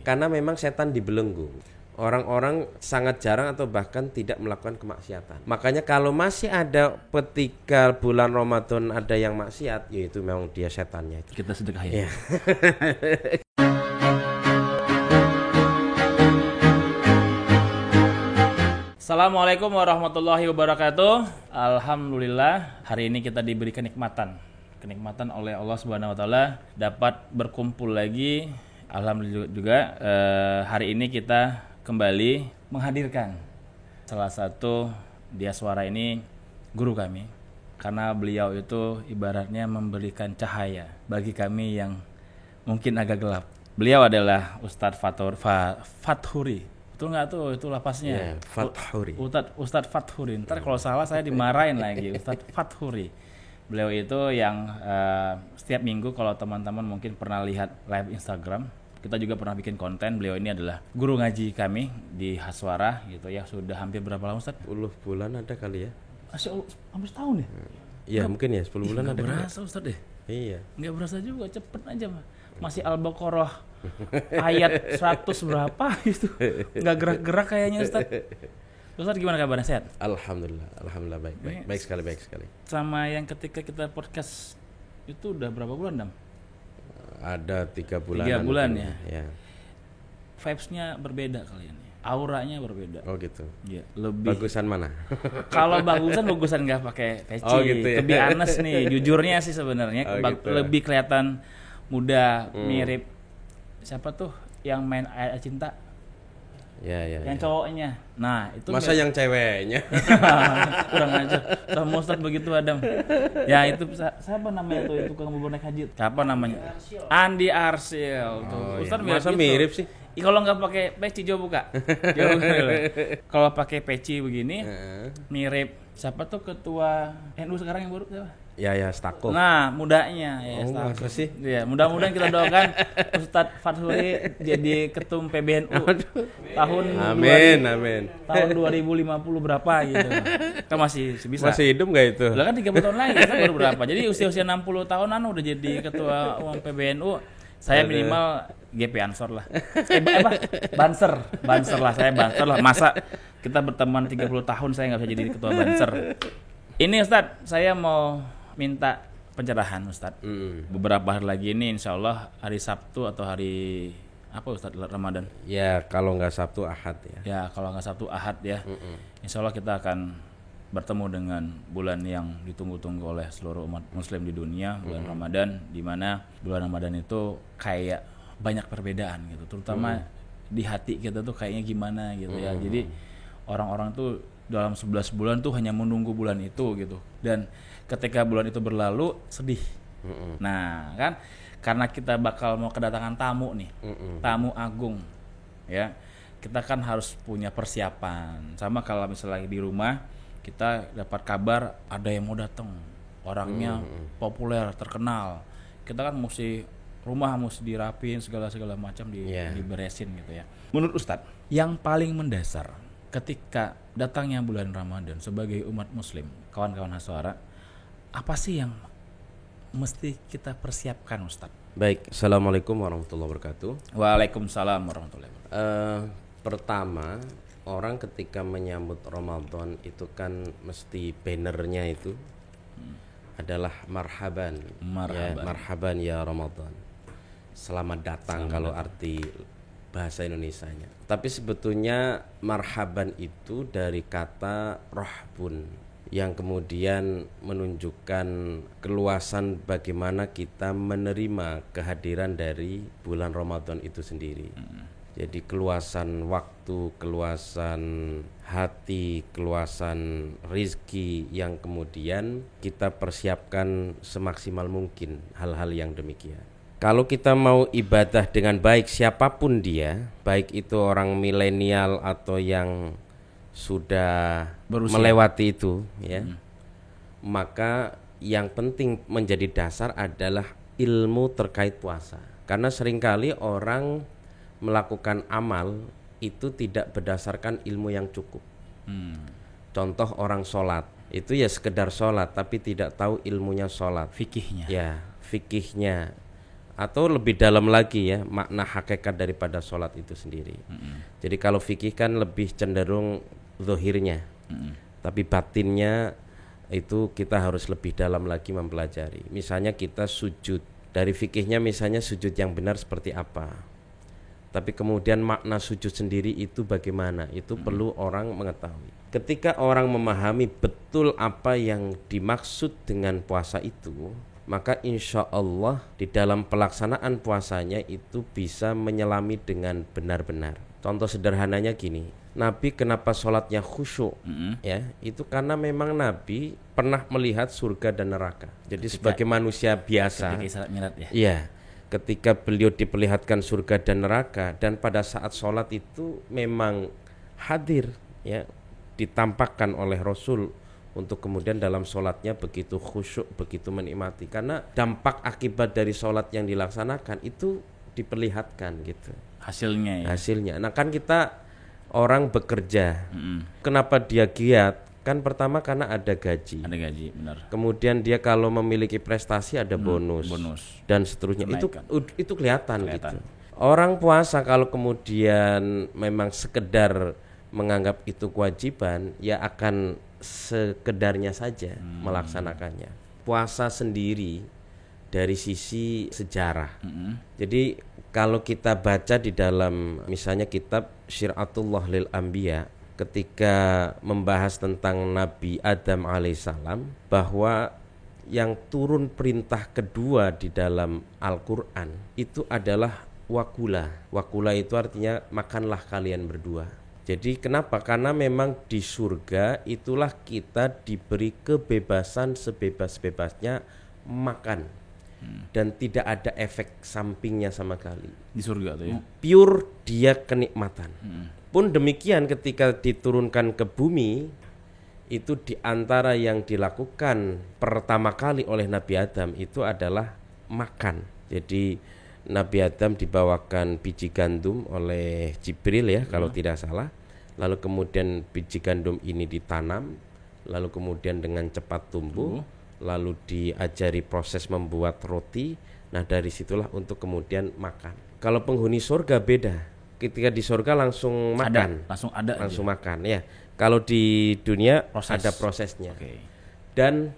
Karena memang setan dibelenggu. Orang-orang sangat jarang atau bahkan tidak melakukan kemaksiatan. Makanya kalau masih ada ketika bulan Ramadan ada yang maksiat, yaitu memang dia setannya itu. Kita sedekah ya. Assalamualaikum warahmatullahi wabarakatuh. Alhamdulillah, hari ini kita diberi kenikmatan oleh Allah Subhanahu wa taala dapat berkumpul lagi. Alhamdulillah juga hari ini kita kembali menghadirkan salah satu dia suara ini guru kami, karena beliau itu ibaratnya memberikan cahaya bagi kami yang mungkin agak gelap. Beliau adalah Ustadz Fathuri. Betul nggak tuh itu lapasnya? Fathuri. Ustadz Fathuri. Ntar kalau salah saya dimarahin lagi. Ustadz Fathuri. Beliau itu yang setiap minggu kalau teman-teman mungkin pernah lihat live Instagram, kita juga pernah bikin konten. Beliau ini adalah guru ngaji kami di Haswara gitu ya. Sudah hampir berapa lama Ustadz? 10 bulan ada kali ya? Hampir setahun ya? Iya mungkin ya 10 bulan ada. Nggak berasa Ustadz deh. Iya. Nggak berasa juga, cepet aja masih Al-Baqarah ayat 100 berapa gitu. Nggak gerak-gerak kayaknya Ustadz gimana kabarnya, sehat? Alhamdulillah baik sekali. Sama yang ketika kita podcast itu udah berapa bulan, Dam? Ada 3 bulan. 3 bulan ya. Vibes-nya berbeda kalian ya. Auranya berbeda. Oh gitu. Iya, lebih. Bagusan mana? Kalau bagusan nggak pakai peci. Oh gitu ya. Lebih honest nih, jujurnya sih sebenarnya gitu. lebih kelihatan muda, mirip siapa tuh yang main Ayat Cinta? Yang cowoknya. Nah, itu masa yang ceweknya? Kurang aja. Sama Ustadz begitu Adam. Ya itu siapa namanya tuh tukang bubur naik haji? Siapa namanya? Andi Arsil tuh. Ustadz masa gitu. mirip sih? Kalau nggak pakai peci coba buka. Kalau pakai peci begini mirip siapa tuh ketua NU sekarang yang baru siapa? Ya Stakuf. Nah, mudanya ya Stakuf sih. Iya, mudah-mudahan kita doakan Ustadz Fathuri jadi ketum PBNU tahun Amin. Tahun 2050 berapa gitu. Kan masih bisa. Masih hidup enggak itu? Lah kan 30 tahun lagi kan baru berapa. Jadi usia 60 tahunan udah jadi ketua umum PBNU. Saya minimal GP Ansor lah. Banser lah, saya Banser lah. Masa kita berteman 30 tahun saya nggak bisa jadi ketua Banser. Ini Ustadz, saya mau minta pencerahan Ustadz. Beberapa hari lagi ini insya Allah hari Sabtu atau hari apa Ustadz Ramadan? Ya kalau nggak Sabtu Ahad ya. Ya kalau nggak Sabtu Ahad ya. Insya Allah kita akan bertemu dengan bulan yang ditunggu-tunggu oleh seluruh umat muslim di dunia, bulan Ramadan, di mana bulan Ramadan itu kayak banyak perbedaan gitu, terutama di hati kita tuh kayaknya gimana gitu ya. Jadi orang-orang tuh dalam 11 bulan tuh hanya menunggu bulan itu gitu, dan ketika bulan itu berlalu sedih. Nah kan karena kita bakal mau kedatangan tamu nih, tamu agung ya, kita kan harus punya persiapan. Sama kalau misalnya di rumah kita dapat kabar ada yang mau datang, orangnya populer, terkenal, kita kan rumah mesti dirapin segala macam diberesin gitu ya. Menurut Ustadz, yang paling mendasar ketika datangnya bulan Ramadan sebagai umat muslim, kawan-kawan Haswara, apa sih yang mesti kita persiapkan Ustadz? Baik, Assalamualaikum warahmatullahi wabarakatuh. Waalaikumsalam warahmatullahi wabarakatuh. Pertama, orang ketika menyambut Ramadan itu kan mesti bannernya itu adalah marhaban ya Ramadan. Selamat datang kalau arti bahasa Indonesianya. Tapi sebetulnya marhaban itu dari kata rohbun yang kemudian menunjukkan keluasan bagaimana kita menerima kehadiran dari bulan Ramadan itu sendiri. Jadi keluasan waktu, keluasan hati, keluasan rizki yang kemudian kita persiapkan semaksimal mungkin hal-hal yang demikian. Kalau kita mau ibadah dengan baik siapapun dia, baik itu orang milenial atau yang sudah melewati itu ya, maka yang penting menjadi dasar adalah ilmu terkait puasa. Karena seringkali orang melakukan amal itu tidak berdasarkan ilmu yang cukup. Contoh orang sholat, itu ya sekedar sholat tapi tidak tahu ilmunya sholat, Fikihnya. Ya, fikihnya. atau lebih dalam lagi ya makna hakikat daripada sholat itu sendiri. Jadi kalau fikih kan lebih cenderung zahirnya, tapi batinnya itu kita harus lebih dalam lagi mempelajari. Misalnya kita sujud, dari fikihnya misalnya sujud yang benar seperti apa, tapi kemudian makna sujud sendiri itu bagaimana, itu perlu orang mengetahui. Ketika orang memahami betul apa yang dimaksud dengan puasa itu, maka insya Allah di dalam pelaksanaan puasanya itu bisa menyelami dengan benar-benar. Contoh sederhananya gini, Nabi kenapa sholatnya khusyuk? Ya, itu karena memang Nabi pernah melihat surga dan neraka. Jadi sebagai manusia biasa, ya, ketika beliau diperlihatkan surga dan neraka, dan pada saat sholat itu memang hadir, ya, ditampakkan oleh Rasul untuk kemudian dalam sholatnya begitu khusyuk, begitu menikmati, karena dampak akibat dari sholat yang dilaksanakan itu diperlihatkan gitu hasilnya ya? Hasilnya. Nah kan kita orang bekerja, kenapa dia giat? Kan pertama karena ada gaji, benar. Kemudian dia kalau memiliki prestasi ada bonus dan seterusnya. Itu kelihatan gitu. Orang puasa kalau kemudian memang sekedar menganggap itu kewajiban, ya akan sekedarnya saja melaksanakannya. Puasa sendiri dari sisi sejarah. Jadi kalau kita baca di dalam misalnya kitab Syir'atullah lil Anbiya, ketika membahas tentang Nabi Adam alaihissalam, bahwa yang turun perintah kedua di dalam Al-Quran itu adalah wakula. Wakula itu artinya makanlah kalian berdua. Jadi kenapa? Karena memang di surga itulah kita diberi kebebasan sebebas-bebasnya makan, dan tidak ada efek sampingnya sama sekali. Di surga tuh ya? Pure dia kenikmatan. Pun demikian ketika diturunkan ke bumi, itu diantara yang dilakukan pertama kali oleh Nabi Adam itu adalah makan. Jadi Nabi Adam dibawakan biji gandum oleh Jibril ya, kalau tidak salah. Lalu kemudian biji gandum ini ditanam, lalu kemudian dengan cepat tumbuh, lalu diajari proses membuat roti. Nah dari situlah untuk kemudian makan. Kalau penghuni surga beda, ketika di surga langsung makan, langsung makan ya. Kalau di dunia ada prosesnya. Dan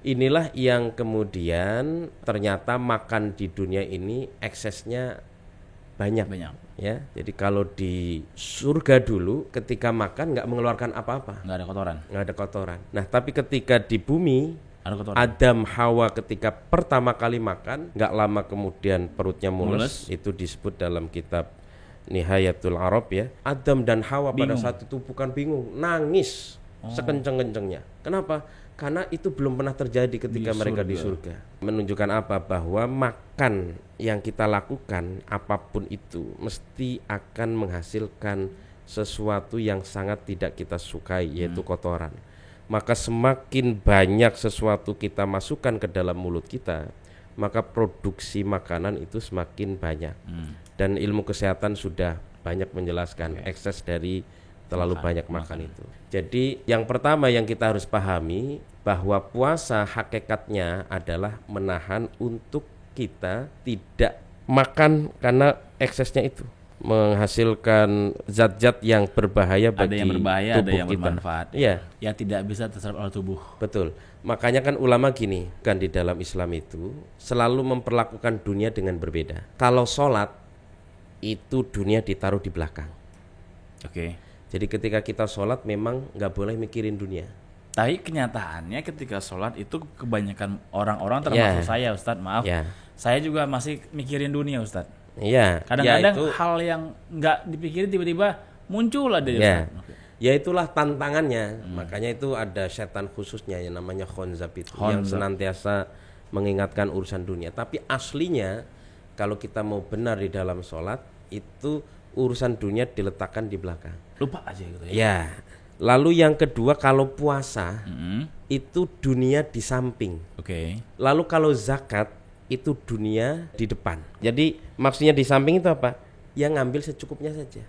inilah yang kemudian ternyata makan di dunia ini eksesnya banyak. Ya. Jadi kalau di surga dulu ketika makan nggak mengeluarkan apa-apa, nggak ada kotoran. Nah tapi ketika di bumi Adam Hawa ketika pertama kali makan, nggak lama kemudian perutnya mulus. Itu disebut dalam kitab Nihayatul Arab ya. Adam dan Hawa pada saat itu bukan bingung, nangis sekenceng-kencengnya. Kenapa? Karena itu belum pernah terjadi ketika mereka di surga. Menunjukkan apa? Bahwa makan yang kita lakukan apapun itu mesti akan menghasilkan sesuatu yang sangat tidak kita sukai, yaitu kotoran. Maka semakin banyak sesuatu kita masukkan ke dalam mulut kita, maka produksi makanan itu semakin banyak. Dan ilmu kesehatan sudah banyak menjelaskan ekses dari terlalu banyak makan itu. Jadi yang pertama yang kita harus pahami bahwa puasa hakikatnya adalah menahan untuk kita tidak makan karena eksesnya itu menghasilkan zat-zat yang berbahaya bagi tubuh kita. Ada yang berbahaya, ada yang bermanfaat. Iya. Yang tidak bisa terserap oleh tubuh. Betul. Makanya kan ulama gini, kan di dalam Islam itu selalu memperlakukan dunia dengan berbeda. Kalau sholat itu dunia ditaruh di belakang. Jadi ketika kita sholat memang nggak boleh mikirin dunia. Tapi kenyataannya ketika sholat itu kebanyakan orang-orang termasuk saya Ustadz, maaf, saya juga masih mikirin dunia Ustadz. Kadang-kadang hal yang nggak dipikirin tiba-tiba muncul ada Ustadz. Ya itulah tantangannya. Makanya itu ada setan khususnya yang namanya khonzab itu, yang senantiasa mengingatkan urusan dunia. Tapi aslinya kalau kita mau benar di dalam sholat itu urusan dunia diletakkan di belakang. Lupa aja gitu ya. Ya. Lalu yang kedua kalau puasa itu dunia di samping. Lalu kalau zakat itu dunia di depan. Jadi maksudnya di samping itu apa? Yang ngambil secukupnya saja.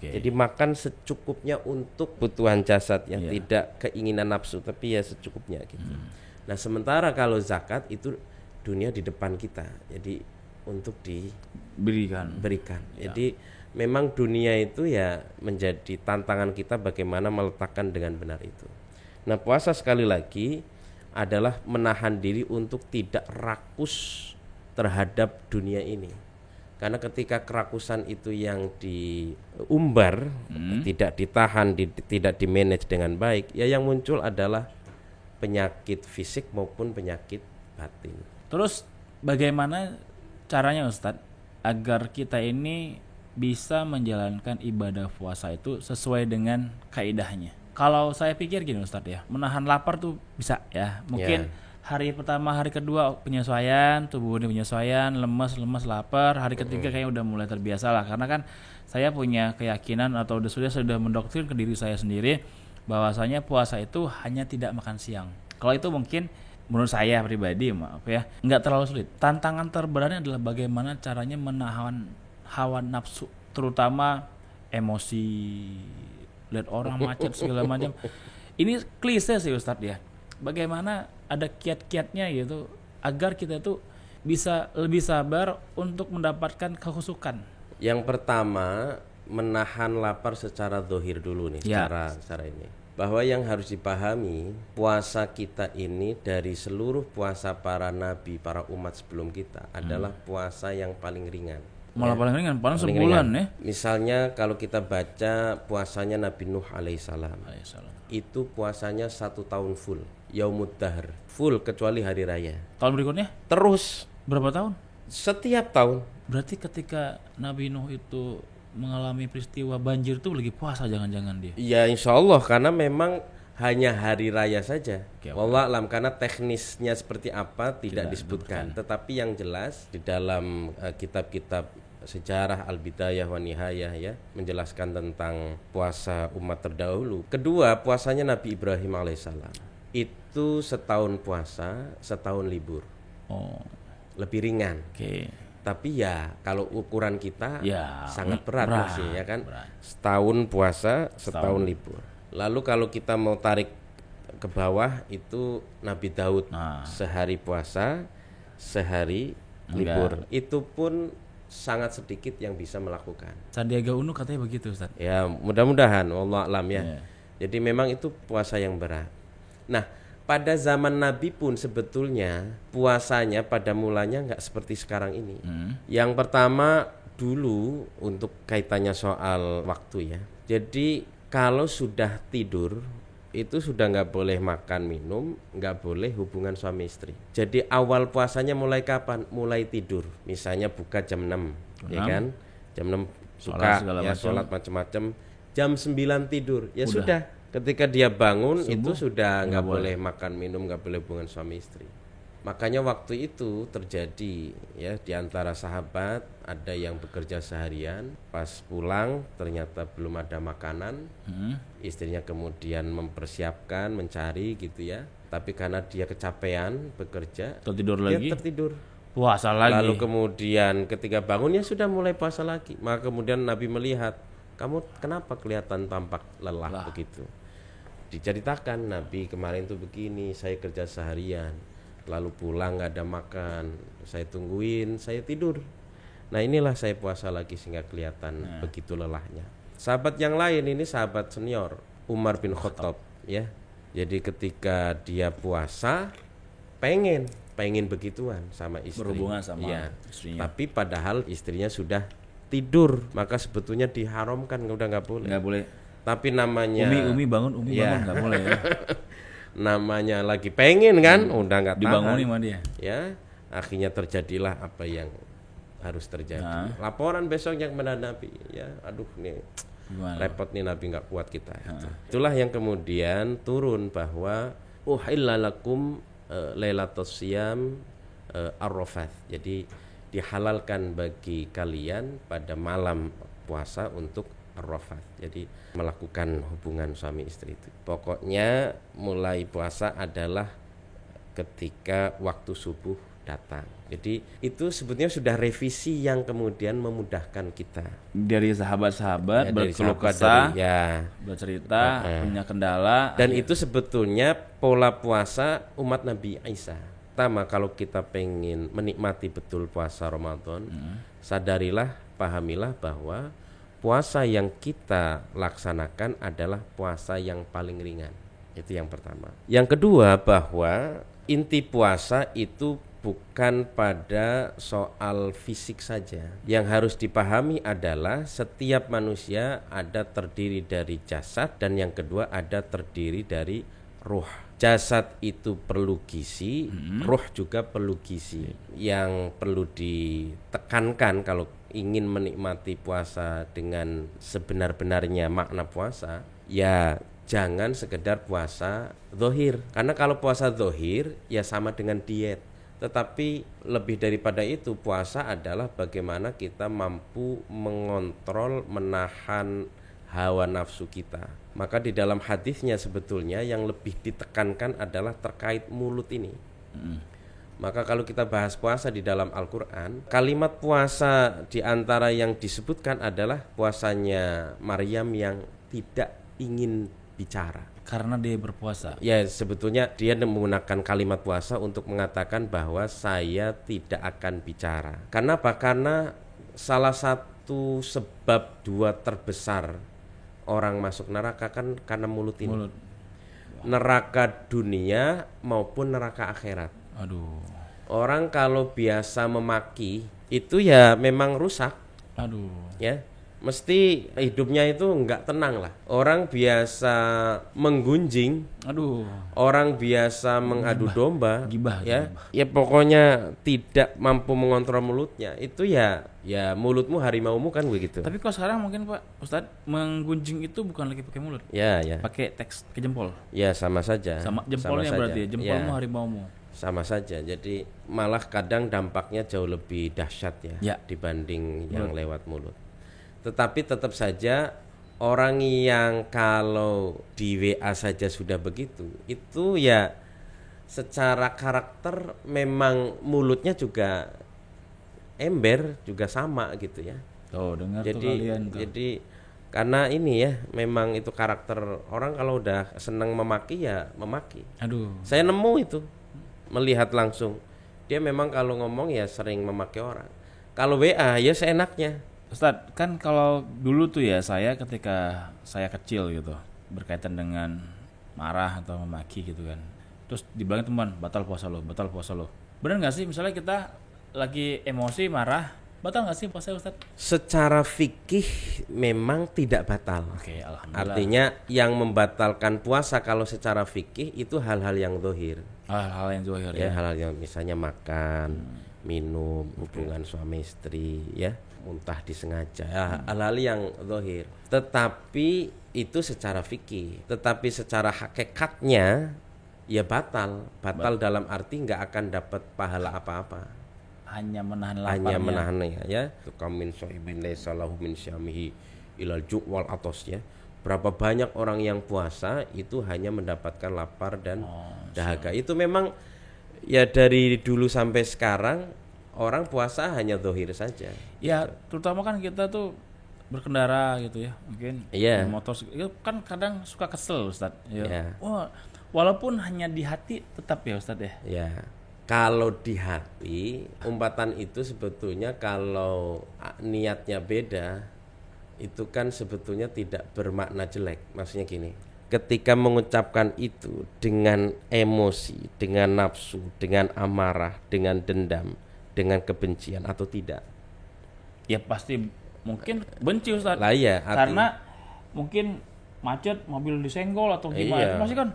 Jadi makan secukupnya untuk kebutuhan jasad yang tidak keinginan nafsu, tapi ya secukupnya gitu. Nah sementara kalau zakat itu dunia di depan kita. Jadi untuk berikan. Ya. Jadi memang dunia itu ya menjadi tantangan kita bagaimana meletakkan dengan benar itu. Nah, puasa sekali lagi adalah menahan diri untuk tidak rakus terhadap dunia ini. Karena ketika kerakusan itu yang diumbar, tidak ditahan, tidak dimanage dengan baik, ya yang muncul adalah penyakit fisik maupun penyakit batin. Terus bagaimana caranya Ustadz agar kita ini bisa menjalankan ibadah puasa itu sesuai dengan kaidahnya? Kalau saya pikir gini Ustadz ya, menahan lapar tuh bisa ya. Mungkin hari pertama, hari kedua penyesuaian, tubuh ini penyesuaian, lemas, lapar. Hari ketiga kayaknya udah mulai terbiasa lah. Karena kan saya punya keyakinan atau sudah mendoktrin ke diri saya sendiri bahwasanya puasa itu hanya tidak makan siang. Kalau itu mungkin menurut saya pribadi, maaf ya, nggak terlalu sulit. Tantangan terberatnya adalah bagaimana caranya menahan hawa nafsu, terutama emosi, lihat orang macet segala macam. Ini klise sih Ustadz ya. Bagaimana ada kiat-kiatnya gitu agar kita tuh bisa lebih sabar untuk mendapatkan kehusukan. Yang pertama, menahan lapar secara zahir dulu nih, secara ini. Bahwa yang harus dipahami, puasa kita ini dari seluruh puasa para nabi, para umat sebelum kita adalah puasa yang paling ringan. Malah paling ringan, paling sebulan ya. Misalnya kalau kita baca puasanya Nabi Nuh alaihissalam, itu puasanya 1 tahun full, yaumud dahr, full kecuali hari raya. Tahun berikutnya? Terus. Berapa tahun? Setiap tahun. Berarti ketika Nabi Nuh itu mengalami peristiwa banjir itu lagi puasa jangan-jangan dia? Ya insya Allah, karena memang hanya hari raya saja. Wallah alam, karena teknisnya seperti apa tidak disebutkan. Tetapi yang jelas di dalam kitab-kitab sejarah Al-Bidayah wa Nihayah ya menjelaskan tentang puasa umat terdahulu. Kedua, puasanya Nabi Ibrahim alaihissalam. Itu setahun puasa, setahun libur. Lebih ringan. Tapi ya kalau ukuran kita sangat berat masih ya kan. Setahun puasa, setahun libur. Lalu kalau kita mau tarik ke bawah itu Nabi Daud sehari puasa, sehari libur. Itu pun sangat sedikit yang bisa melakukan. Sandiaga Uno katanya begitu Ustaz. Ya mudah-mudahan, wallah alam ya. Jadi memang itu puasa yang berat. Nah pada zaman Nabi pun sebetulnya puasanya pada mulanya nggak seperti sekarang ini. Yang pertama dulu untuk kaitannya soal waktu ya. Jadi kalau sudah tidur itu sudah nggak boleh makan minum, nggak boleh hubungan suami istri. Jadi awal puasanya mulai kapan? Mulai tidur. Misalnya buka jam 6 ya kan? Jam 6 suka ya sholat macam-macam. Jam 9 tidur. Ya sudah. Ketika dia bangun subuh, itu sudah nggak boleh makan minum, nggak boleh hubungan suami istri. Makanya waktu itu terjadi ya di antara sahabat ada yang bekerja seharian, pas pulang ternyata belum ada makanan, istrinya kemudian mempersiapkan mencari gitu ya. Tapi karena dia kecapean bekerja, dia tertidur. Puasa lagi. Lalu kemudian ketika bangun ya sudah mulai puasa lagi. Maka kemudian Nabi melihat, kamu kenapa kelihatan tampak lelah begitu? Diceritakan Nabi kemarin tuh begini, saya kerja seharian, lalu pulang nggak ada makan, saya tungguin, saya tidur. Nah inilah saya puasa lagi sehingga kelihatan begitu lelahnya. Sahabat yang lain ini sahabat senior Umar bin Khattab ya. Jadi ketika dia puasa pengen begituan sama istri, berhubungan sama istrinya. Tapi padahal istrinya sudah tidur, maka sebetulnya diharamkan, udah nggak boleh. Nggak boleh. Tapi namanya Umi bangun nggak boleh ya. Namanya lagi pengen kan, udah nggak tahan. Dibangunin sama dia. Ya, akhirnya terjadilah apa yang harus terjadi. Laporan besoknya kepada Nabi, ya, aduh nih repot nih Nabi nggak kuat kita. Itulah yang kemudian turun bahwa uhilla lakum lailatus siyam ar-rafath. Jadi dihalalkan bagi kalian pada malam puasa untuk ar-rafath. Jadi melakukan hubungan suami istri itu. Pokoknya mulai puasa adalah ketika waktu subuh datang. Jadi itu sebetulnya sudah revisi yang kemudian memudahkan kita. Dari sahabat-sahabat berkeluh kesah, bercerita, punya kendala. Dan itu sebetulnya pola puasa umat Nabi Isa. pertama kalau kita pengen menikmati betul puasa Ramadan, sadarilah, pahamilah bahwa puasa yang kita laksanakan adalah puasa yang paling ringan. Itu yang pertama. Yang kedua, bahwa inti puasa itu bukan pada soal fisik saja. Yang harus dipahami adalah setiap manusia ada terdiri dari jasad, dan yang kedua ada terdiri dari ruh. Jasad itu perlu gizi, ruh juga perlu gizi. Yang perlu ditekankan kalau ingin menikmati puasa dengan sebenar-benarnya makna puasa, ya jangan sekedar puasa zahir. Karena kalau puasa zahir ya sama dengan diet. Tetapi lebih daripada itu, puasa adalah bagaimana kita mampu mengontrol, menahan hawa nafsu kita. Maka di dalam hadisnya sebetulnya yang lebih ditekankan adalah terkait mulut ini. Maka kalau kita bahas puasa di dalam Al-Quran, kalimat puasa di antara yang disebutkan adalah puasanya Maryam yang tidak ingin bicara. Karena dia berpuasa. Ya, sebetulnya dia menggunakan kalimat puasa untuk mengatakan bahwa saya tidak akan bicara. Karena apa? Karena salah satu sebab dua terbesar orang masuk neraka kan karena mulut ini. Mulut. Neraka dunia maupun neraka akhirat. Aduh. Orang kalau biasa memaki itu ya memang rusak. Aduh. Ya. Mesti hidupnya itu enggak tenang lah. Orang biasa menggunjing, orang biasa mengadu domba, gibah, ya, ya pokoknya tidak mampu mengontrol mulutnya. Itu ya mulutmu harimaumu kan begitu. Tapi kok sekarang mungkin Pak Ustadz menggunjing itu bukan lagi pakai mulut, ya, pakai teks ke jempol. Ya sama saja. Sama jempolnya sama berarti, jempolmu ya. Harimaumu. Sama saja. Jadi malah kadang dampaknya jauh lebih dahsyat ya. Dibanding yang lewat mulut. Tetapi tetap saja orang yang kalau di WA saja sudah begitu, itu ya secara karakter memang mulutnya juga ember, juga sama gitu ya. Oh, dengar tuh kalian tuh. Jadi karena ini ya memang itu karakter orang, kalau udah senang memaki ya memaki. Aduh. Saya nemu itu, melihat langsung. Dia memang kalau ngomong ya sering memaki orang. Kalau WA ya seenaknya. Ustadz, kan kalau dulu tuh ya saya ketika saya kecil gitu berkaitan dengan marah atau memaki gitu kan, terus dibilangin teman, batal puasa lo. Benar nggak sih misalnya kita lagi emosi marah, batal nggak sih puasa Ustadz? Secara fikih memang tidak batal. Oke, alhamdulillah. Artinya yang membatalkan puasa kalau secara fikih itu hal-hal yang zahir. Hal-hal yang zahir ya. Hal-hal yang misalnya makan, minum, hubungan suami istri ya, muntah disengaja, hal-hal yang zahir. Tetapi itu secara fikih. Tetapi secara hakikatnya ya batal dalam arti nggak akan dapat pahala apa-apa. Hanya menahan laparnya. Hanya menahannya ya. Tukamin sohibin laisa lahu min syamihi ilal ju' wal atos ya. Berapa banyak orang yang puasa itu hanya mendapatkan lapar dan dahaga. Itu memang ya dari dulu sampai sekarang orang puasa hanya zahir saja. Ya, terutama kan kita tuh berkendara gitu ya, mungkin motor itu kan kadang suka kesel Ustaz. Ya. Wah, walaupun hanya di hati tetap ya Ustaz ya. Ya. Kalau di hati, umpatan itu sebetulnya kalau niatnya beda, itu kan sebetulnya tidak bermakna jelek. Maksudnya gini, ketika mengucapkan itu dengan emosi, dengan nafsu, dengan amarah, dengan dendam, dengan kebencian atau tidak? Ya pasti mungkin benci Ustaz. Lah iya, karena mungkin macet, mobil disenggol atau gimana. Itu pasti kan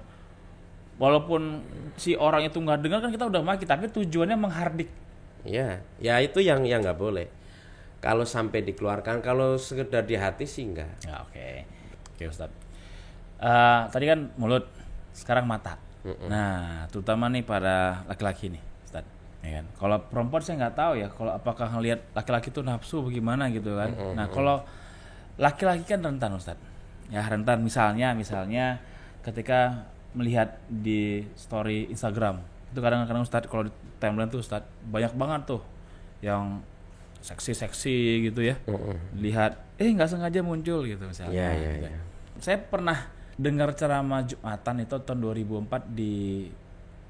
walaupun si orang itu nggak dengar kan kita udah maki, tapi tujuannya menghardik. Ya itu yang nggak boleh. Kalau sampai dikeluarkan, kalau sekedar di hati sih enggak. Ya, oke Ustaz. Tadi kan mulut, sekarang mata. Nah, terutama nih pada laki-laki nih, Ustaz. Ya kan? Kalau perempuan saya nggak tahu ya, kalau apakah ngelihat laki-laki itu nafsu bagaimana gitu kan. Nah, kalau laki-laki kan rentan Ustaz. Ya rentan misalnya ketika melihat di story Instagram itu kadang-kadang Ustaz, kalau di timeline tuh Ustaz banyak banget tuh yang seksi gitu ya. Lihat nggak sengaja muncul gitu misalnya. Ya. Saya pernah dengar ceramah Jumatan itu tahun 2004 di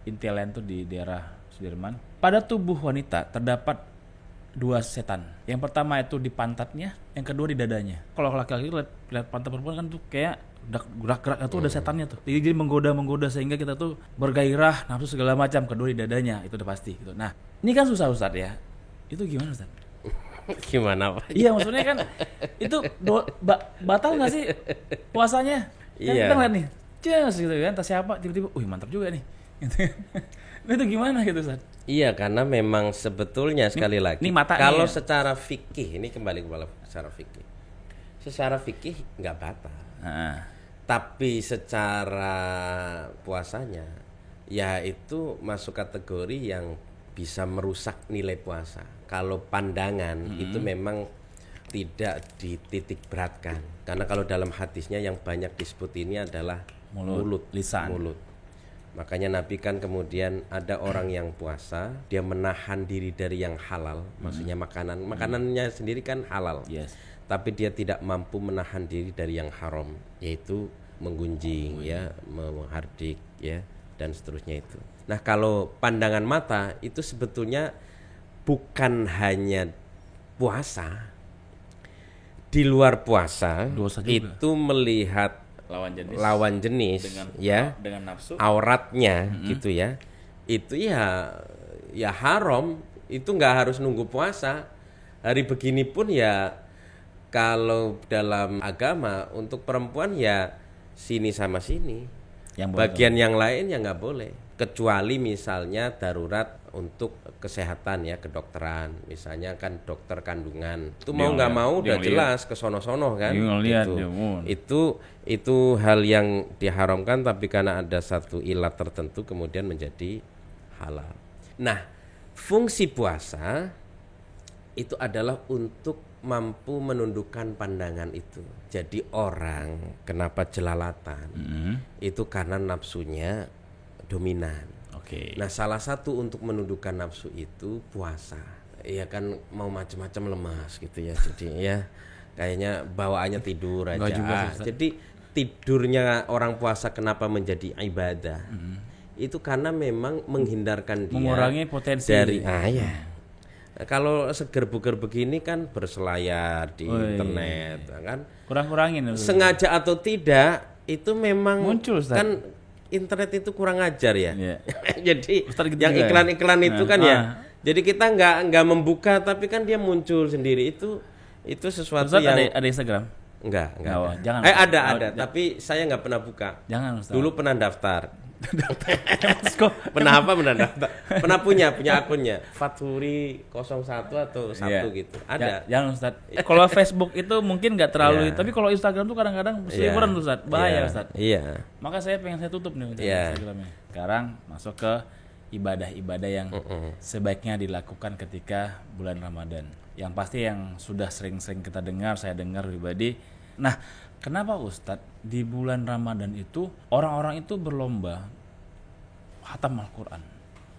Intiland tuh di daerah Sudirman. Pada tubuh wanita terdapat 2 setan. Yang pertama itu di pantatnya, yang kedua di dadanya. Kalau laki-laki lihat pantat perempuan kan tuh kayak gerak-gerak itu ada setannya tuh. Jadi menggoda sehingga kita tuh bergairah, nafsu segala macam. Kedua di dadanya itu udah pasti gitu. Nah, ini kan susah Ustaz ya. Itu gimana Ustaz? Gimana Pak? Iya, maksudnya kan itu batal nggak sih puasanya? Kan kita ngeliat nih, just gitu kan, tas siapa tiba-tiba, mantap juga nih. Gitu. Itu gimana gitu Ustaz? Iya, karena memang sebetulnya sekali lagi kalau ya. Secara fikih, ini kembali kepada secara fikih. Secara fikih nggak batal. Tapi secara puasanya ya itu masuk kategori yang bisa merusak nilai puasa. Kalau pandangan itu memang tidak dititik beratkan. Karena kalau dalam hadisnya yang banyak disebut ini adalah mulut, lisan. Mulut. Makanya Nabi kan kemudian ada orang yang puasa, dia menahan diri dari yang halal, maksudnya makanannya sendiri kan halal. Yes. Tapi dia tidak mampu menahan diri dari yang haram, yaitu menggunjing, menghardik, ya, dan seterusnya itu. Nah, kalau pandangan mata itu sebetulnya bukan hanya puasa. Di luar puasa itu melihat lawan jenis dengan nafsu, auratnya gitu ya. Itu ya haram, itu nggak harus nunggu puasa. Hari begini pun ya, kalau dalam agama untuk perempuan ya sini sama sini. Bagian yang lain ya nggak boleh. Kecuali misalnya darurat untuk kesehatan ya, kedokteran. Misalnya kan dokter kandungan. Itu mau nggak mau udah jelas ke sono-sono kan. Itu hal yang diharamkan, tapi karena ada satu ilat tertentu kemudian menjadi halal. Nah, fungsi puasa itu adalah untuk mampu menundukkan pandangan itu. Jadi orang kenapa jelalatan itu karena nafsunya dominan. Nah, salah satu untuk menundukkan nafsu itu puasa. Iya kan, mau macam-macam lemas gitu ya. Jadi ya kayaknya bawaannya tidur aja. Jadi tidurnya orang puasa kenapa menjadi ibadah? Itu karena memang menghindarkan dia mengurangi potensi dari kalau seger buger begini kan berselayar di internet kan. Kurang-kurangin. Sengaja atau tidak itu memang muncul kan internet itu kurang ajar ya. Jadi gitu yang iklan-iklan itu kan ya. Jadi kita nggak membuka tapi kan dia muncul sendiri, itu sesuatu Ustaz, yang ada Instagram? Enggak. Jangan. Ada, tapi saya nggak pernah buka. Jangan Ustaz. Dulu pernah daftar. Pernah daftar? Pernah punya akunnya. Fathuri 01 atau 1 gitu. Ada. Jangan Ustaz. Kalau Facebook itu mungkin nggak terlalu, tapi kalau Instagram tuh kadang-kadang berseliweran Ustaz. Bahaya Ustaz. Iya. Maka saya pengen saya tutup nih Instagramnya. Sekarang masuk ke ibadah-ibadah yang sebaiknya dilakukan ketika bulan Ramadan. Yang pasti yang sudah sering-sering kita dengar, saya dengar pribadi. Nah, kenapa Ustadz di bulan Ramadan itu orang-orang itu berlomba khatam Al-Quran?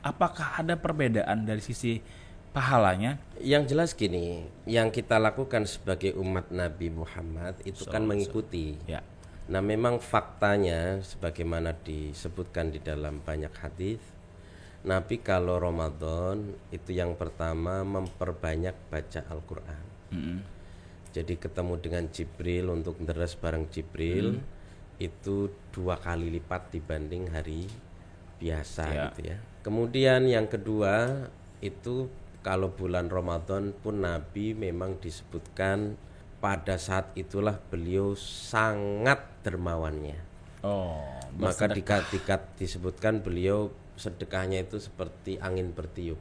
Apakah ada perbedaan dari sisi pahalanya? Yang jelas gini, yang kita lakukan sebagai umat Nabi Muhammad itu kan mengikuti. Ya. Nah, memang faktanya sebagaimana disebutkan di dalam banyak hadis, Nabi kalau Ramadan itu yang pertama memperbanyak baca Al-Quran. Jadi ketemu dengan Jibril untuk deres bareng Jibril itu 2 kali lipat dibanding hari biasa gitu ya. Kemudian yang kedua itu kalau bulan Ramadan pun Nabi memang disebutkan pada saat itulah beliau sangat dermawannya. Maka disebutkan beliau sedekahnya itu seperti angin bertiup.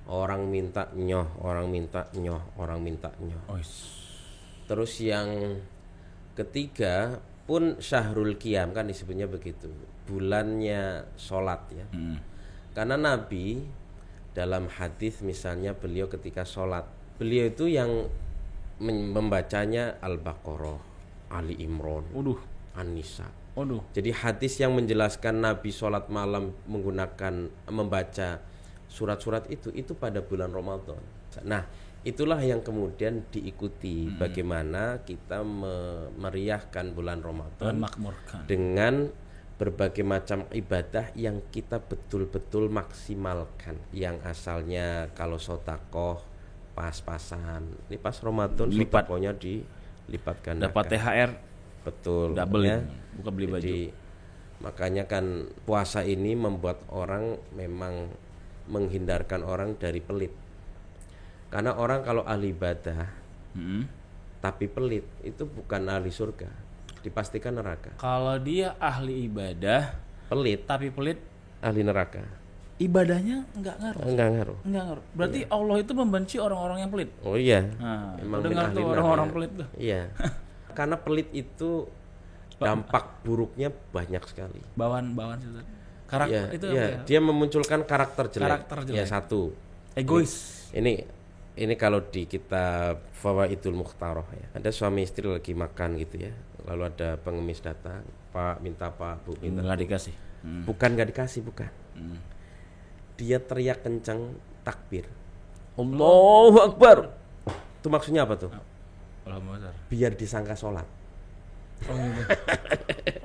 Orang minta nyoh, orang minta nyoh, orang minta nyoh. Terus yang ketiga pun syahrul qiyam kan disebutnya begitu, bulannya sholat ya. Karena Nabi dalam hadis misalnya beliau ketika sholat, beliau itu yang membacanya Al-Baqarah, Ali Imran, An-Nisa. Jadi hadis yang menjelaskan Nabi sholat malam membaca surat-surat itu pada bulan Ramadan. Nah, itulah yang kemudian diikuti bagaimana kita memeriahkan bulan Ramadan dengan berbagai macam ibadah yang kita betul-betul maksimalkan. Yang asalnya kalau sodakoh pas-pasan, ini pas Ramadan sodakohnya dilipatkan. Dapat THR betul. Double ya. Bukan beli baju. Jadi, makanya kan puasa ini membuat orang memang menghindarkan orang dari pelit. Karena orang kalau ahli ibadah tapi pelit itu bukan ahli surga, dipastikan neraka. Kalau dia ahli ibadah pelit tapi pelit, ahli neraka. Ibadahnya enggak ngaruh. Berarti Allah itu membenci orang-orang yang pelit. Oh iya. Nah, emang dengar tuh orang-orang pelit tuh. Iya. Karena pelit itu dampak buruknya banyak sekali. Bawaan itu. Karakter itu apa ya? Dia memunculkan karakter jelek. Ya satu. Egois. Ini kalau di kitab Fawaidul Mukhtarah ya. Ada suami istri lagi makan gitu ya. Lalu ada pengemis datang, Pak minta Pak, Bu minta. Enggak dikasih. Bukan enggak dikasih, bukan. Dia teriak kencang takbir. Allahu Akbar. Itu maksudnya apa tuh? Allahu Akbar. Biar disangka sholat.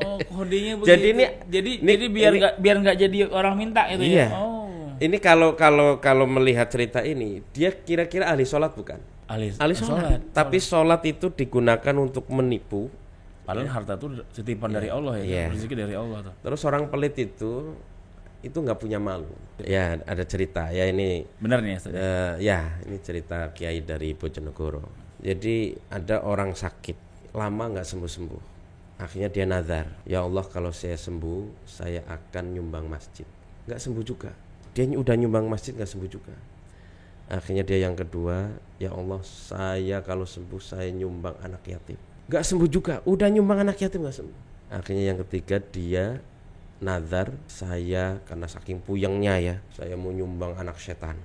Oh, kodenya begitu. Jadi biar nggak jadi orang minta itu iya. Ya. Oh. Ini kalau melihat cerita ini, dia kira-kira ahli sholat bukan? Ahli sholat. Tapi sholat itu digunakan untuk menipu. Padahal harta itu titipan dari Allah ya, rezeki dari Allah tuh. Terus orang pelit itu nggak punya malu. Ya ada cerita ya ini. Benar nih ya ini cerita Kiai dari Bojonegoro. Jadi ada orang sakit lama nggak sembuh-sembuh. Akhirnya dia nazar, ya Allah kalau saya sembuh saya akan nyumbang masjid. Nggak sembuh juga. Dia udah nyumbang masjid nggak sembuh juga. Akhirnya dia yang kedua, ya Allah saya kalau sembuh saya nyumbang anak yatim. Nggak sembuh juga. Udah nyumbang anak yatim nggak sembuh. Akhirnya yang ketiga dia nazar, saya karena saking puyengnya ya, saya mau nyumbang anak setan.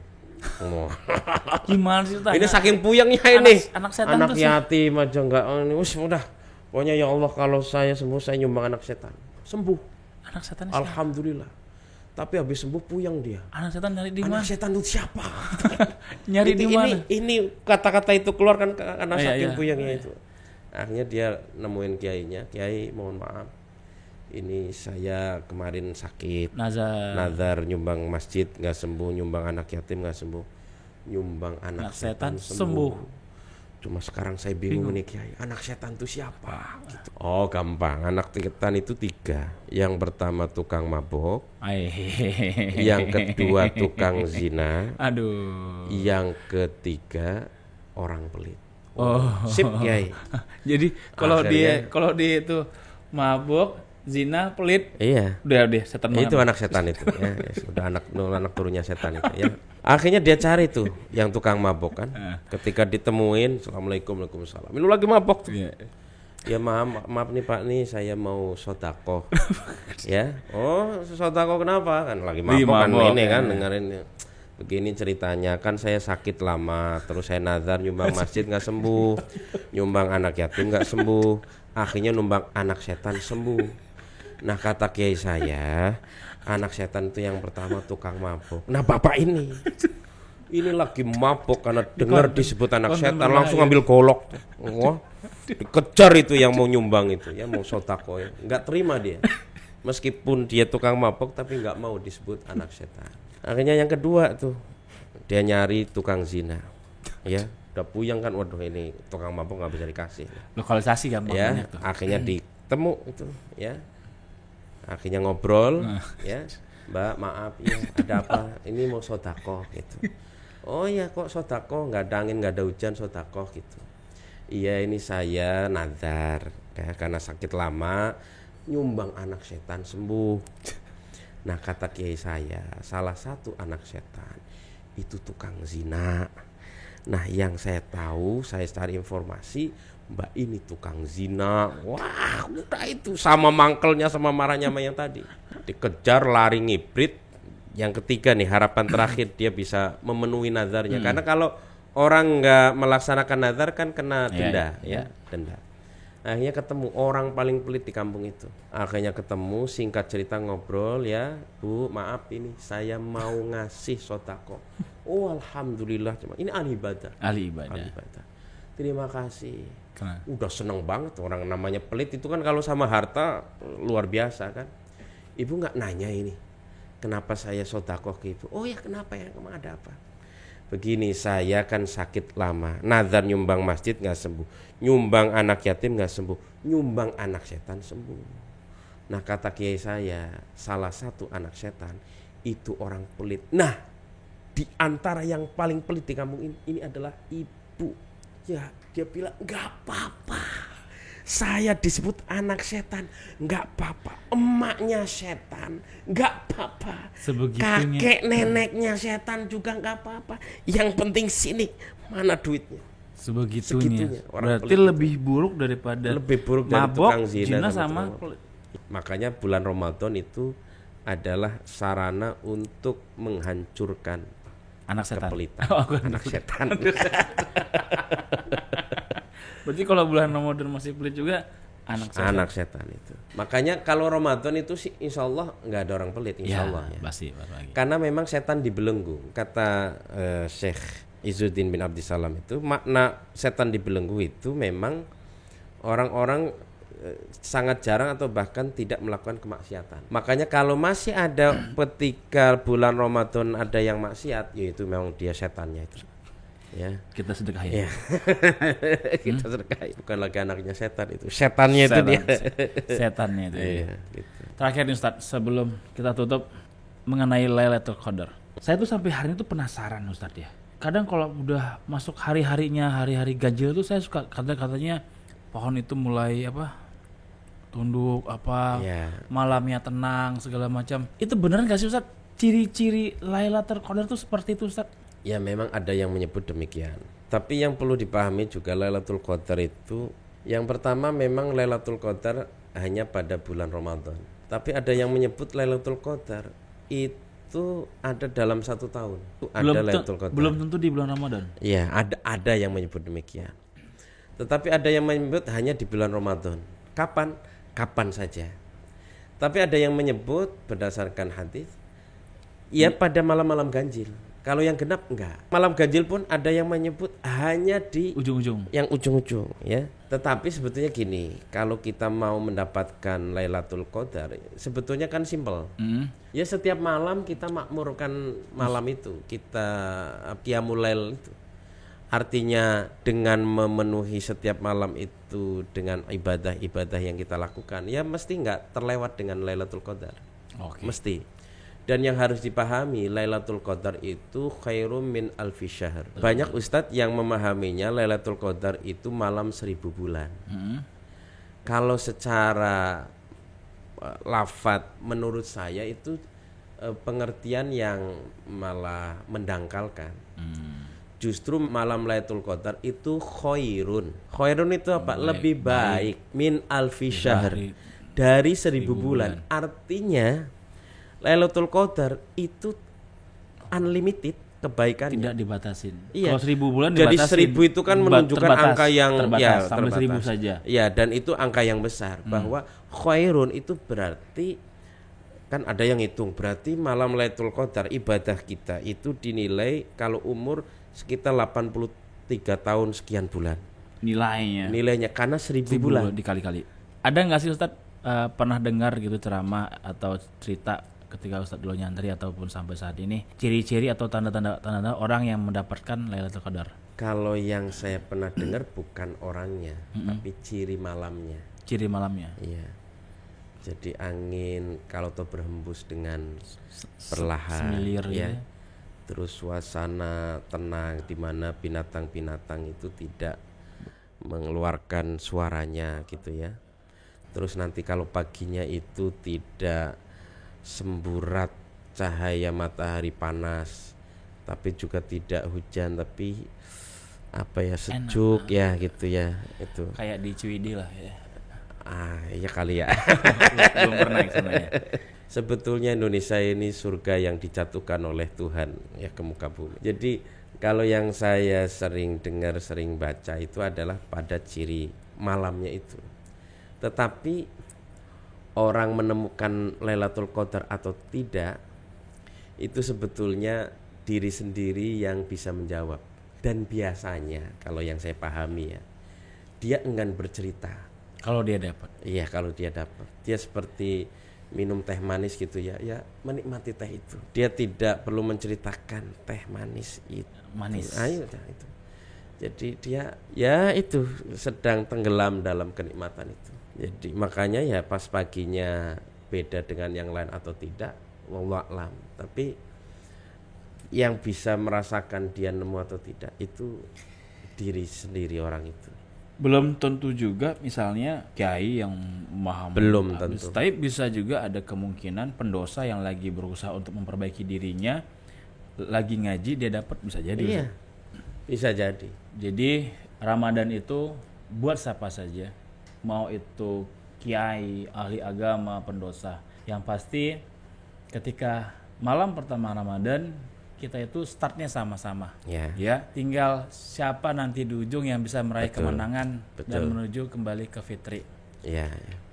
Gimana sih? Ini saking puyengnya ini. Anak yatim aja enggak. Udah. Pokoknya ya Allah kalau saya sembuh saya nyumbang anak setan. Sembuh. Anak setan. Alhamdulillah. Tapi habis sembuh puyeng dia. Anak setan nyari di mana? Anak setan itu siapa? Nyari di mana? Ini kata-kata itu keluar kan karena saking puyengnya itu. Akhirnya dia nemuin kiainya. Kiai mohon maaf. Ini saya kemarin sakit. Nazar nyumbang masjid nggak sembuh, nyumbang anak yatim nggak sembuh, nyumbang anak setan sembuh. Cuma sekarang saya bingung nih Kiai, anak setan itu siapa? Gitu. Oh gampang, anak setan itu 3. Yang pertama tukang mabok, yang kedua tukang zina, yang ketiga orang pelit. Sip Kiai. Jadi kalau dia itu mabok, zina, pelit. Iya. Udah setan banget. Itu anak setan itu ya. Sudah anak turunnya setan itu ya. Akhirnya dia cari tuh yang tukang mabok kan. Ketika ditemuin, Assalamualaikum, Waalaikumsalam. Ini lagi mabok tuh. Ya maaf nih Pak nih saya mau sedekah. Ya. Oh, sedekah kenapa? Kan lagi mabok kan ini kan dengerin. Begini ceritanya kan saya sakit lama, terus saya nazar nyumbang masjid nggak sembuh, nyumbang anak yatim nggak sembuh, akhirnya nyumbang anak setan sembuh. Nah kata kiai saya, anak setan itu yang pertama tukang mabuk. Nah bapak ini lagi mabuk karena dengar disebut anak setan langsung ambil golok. Wah, dikejar itu yang mau nyumbang itu, ya mau sodako ya. Nggak terima dia, meskipun dia tukang mabuk tapi nggak mau disebut anak setan. Akhirnya yang kedua tuh dia nyari tukang zina, ya udah puyeng kan, waduh ini tukang mabuk nggak bisa dikasih. Lokalisasi gampang ya. Akhirnya ditemu itu, ya. Akhirnya ngobrol, ya, Mbak maaf, ya ada apa? Ini mau sodako gitu. Oh ya kok sodako? Nggak ada angin, nggak ada hujan sodako gitu. Iya ini saya nazar, ya, karena sakit lama, nyumbang anak setan sembuh. Nah kata kiai saya, salah satu anak setan itu tukang zina. Nah yang saya tahu, saya cari informasi. Mbak ini tukang zina. Wah udah itu sama mangkelnya sama marahnya sama yang tadi. Dikejar lari ngibrit. Yang ketiga nih harapan terakhir dia bisa memenuhi nazarnya. Karena kalau orang nggak melaksanakan nazar kan kena denda, denda. Akhirnya ketemu orang paling pelit di kampung itu. Akhirnya ketemu, singkat cerita ngobrol ya, Bu maaf ini saya mau ngasih sodako. Oh alhamdulillah, ini ahli ibadah. Terima kasih. Udah seneng banget orang namanya pelit itu kan kalau sama harta luar biasa kan. Ibu nggak nanya ini, kenapa saya sedekah ke ibu? Oh ya kenapa ya, emang ada apa? Begini, saya kan sakit lama, nazar nyumbang masjid nggak sembuh, nyumbang anak yatim nggak sembuh, nyumbang anak setan sembuh. Nah kata kiai saya, salah satu anak setan itu orang pelit. Nah di antara yang paling pelit di kampung ini adalah ibu. Ya dia bilang nggak apa-apa, saya disebut anak setan, nggak apa-apa. Emaknya setan, nggak apa-apa. Sebegitunya. Kakek neneknya setan juga nggak apa-apa. Yang penting sini, mana duitnya? Segitunya. Berarti pelit lebih buruk daripada dari mabok, tukang zina sama Makanya bulan Ramadan itu adalah sarana untuk menghancurkan anak setan. Kepelitan. Anak setan. Berarti kalau bulan Ramadan masih pelit juga anak setan itu. Makanya kalau Ramadan itu sih insya Allah nggak ada orang pelit, insya Allah ya. Pasti. Karena memang setan dibelenggu. Kata Syekh Izzuddin bin Abdissalam itu, makna setan dibelenggu itu memang orang-orang sangat jarang atau bahkan tidak melakukan kemaksiatan. Makanya kalau masih ada ketika bulan Ramadan ada yang maksiat, yaitu memang dia setannya itu. Ya. Kita sedekahin. Ya. Kita sedekahin. Bukan lagi anaknya setan itu. Setannya itu dia. Setannya itu. Iya, gitu. Terakhir nih Ustadz, sebelum kita tutup mengenai Lailatul Qadar. Saya tuh sampai hari ini tuh penasaran Ustadz ya. Kadang kalau udah masuk hari-harinya, hari-hari ganjil tuh saya suka katanya pohon itu mulai tunduk malamnya tenang segala macam. Itu beneran gak sih Ustadz? Ciri-ciri Lailatul Qadar tuh seperti itu Ustadz? Ya memang ada yang menyebut demikian. Tapi yang perlu dipahami juga Lailatul Qadar itu, yang pertama memang Lailatul Qadar hanya pada bulan Ramadan. Tapi ada yang menyebut Lailatul Qadar itu ada dalam 1 tahun. Belum tentu di bulan Ramadan. Iya, ada yang menyebut demikian. Tetapi ada yang menyebut hanya di bulan Ramadan. Kapan saja. Tapi ada yang menyebut berdasarkan hadis, ya pada malam-malam ganjil. Kalau yang genap enggak. Malam ganjil pun ada yang menyebut hanya di ujung-ujung. Yang ujung-ujung ya. Tetapi sebetulnya gini, kalau kita mau mendapatkan Lailatul Qadar, sebetulnya kan simpel. Ya setiap malam kita makmurkan malam itu. Kita qiyamul lail itu. Artinya dengan memenuhi setiap malam itu dengan ibadah-ibadah yang kita lakukan, ya mesti enggak terlewat dengan Lailatul Qadar. Mesti. Dan yang harus dipahami, Lailatul Qadar itu khairum min alfi syahr. Banyak ustadz yang memahaminya Lailatul Qadar itu malam 1000 bulan. Kalau secara lafadz menurut saya itu pengertian yang malah mendangkalkan. Justru malam Lailatul Qadar itu khairun. Khairun itu apa? Lebih baik min alfi syahr. Dari 1000 bulan. Artinya Lailatul Qadar itu unlimited kebaikannya. Tidak dibatasin. Iya. Kalau 1000 bulan jadi dibatasin. 1000 itu kan menunjukkan angka yang terbatas, sampai 1000 saja. Ya, dan itu angka yang besar. Bahwa khairun itu berarti kan ada yang hitung, berarti malam Lailatul Qadar ibadah kita itu dinilai kalau umur sekitar 83 tahun sekian bulan. Nilainya karena 1000 bulan dikali-kali. Ada enggak sih Ustadz pernah dengar gitu ceramah atau cerita ketika Ustadz dulu nyantri ataupun sampai saat ini, ciri-ciri atau tanda-tanda orang yang mendapatkan Lailatul Qadar? Kalau yang saya pernah dengar bukan orangnya, tapi ciri malamnya. Ciri malamnya. Iya. Jadi angin kalau tuh berhembus dengan perlahan, semilir ya. Terus suasana tenang di mana binatang-binatang itu tidak mengeluarkan suaranya gitu ya. Terus nanti kalau paginya itu tidak semburat cahaya matahari panas, tapi juga tidak hujan, tapi sejuk. Enak. Ya gitu ya, itu kayak di Ciwidey lah ya. Iya kali ya. Belum pernah sebenarnya. Sebetulnya Indonesia ini surga yang dijatuhkan oleh Tuhan ya ke muka bumi. Jadi kalau yang saya sering dengar, sering baca itu adalah pada ciri malamnya itu. Tetapi orang menemukan Lailatul Qadar atau tidak, itu sebetulnya diri sendiri yang bisa menjawab. Dan biasanya kalau yang saya pahami ya, dia enggan bercerita. Kalau dia dapat. Iya, kalau dia dapat. Dia seperti minum teh manis gitu ya menikmati teh itu. Dia tidak perlu menceritakan teh manis itu. Manis. Ayo itu. Jadi dia ya itu sedang tenggelam dalam kenikmatan itu. Jadi makanya ya pas paginya beda dengan yang lain atau tidak, wallahu a'lam. Tapi yang bisa merasakan dia nemu atau tidak itu diri sendiri orang itu. Belum tentu juga misalnya kiai yang memahami, belum tentu. Tapi bisa juga ada kemungkinan pendosa yang lagi berusaha untuk memperbaiki dirinya, lagi ngaji dia dapat, bisa jadi. Iya. Bisa jadi. Jadi Ramadan itu buat siapa saja, mau itu kiai, ahli agama, pendosa. Yang pasti ketika malam pertama Ramadan kita itu startnya sama-sama, ya. Tinggal siapa nanti di ujung yang bisa meraih kemenangan dan menuju kembali ke fitri. Ya.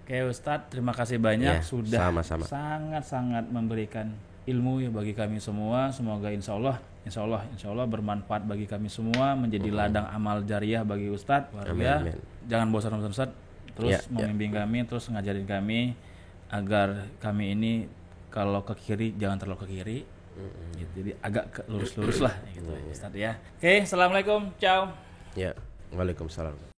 Oke Ustadz, terima kasih banyak sudah sama-sama. sangat-sangat memberikan ilmu ya bagi kami semua. Semoga insya Allah bermanfaat bagi kami semua, menjadi ladang amal jariah bagi Ustadz. Amin. Jangan bosan Ustadz, terus membimbing kami, terus ngajarin kami agar kami ini kalau ke kiri jangan terlalu ke kiri. Gitu, jadi agak lurus-lurus lah gitu Ustadz ya. Oke, assalamualaikum, ciao. Ya, waalaikumsalam.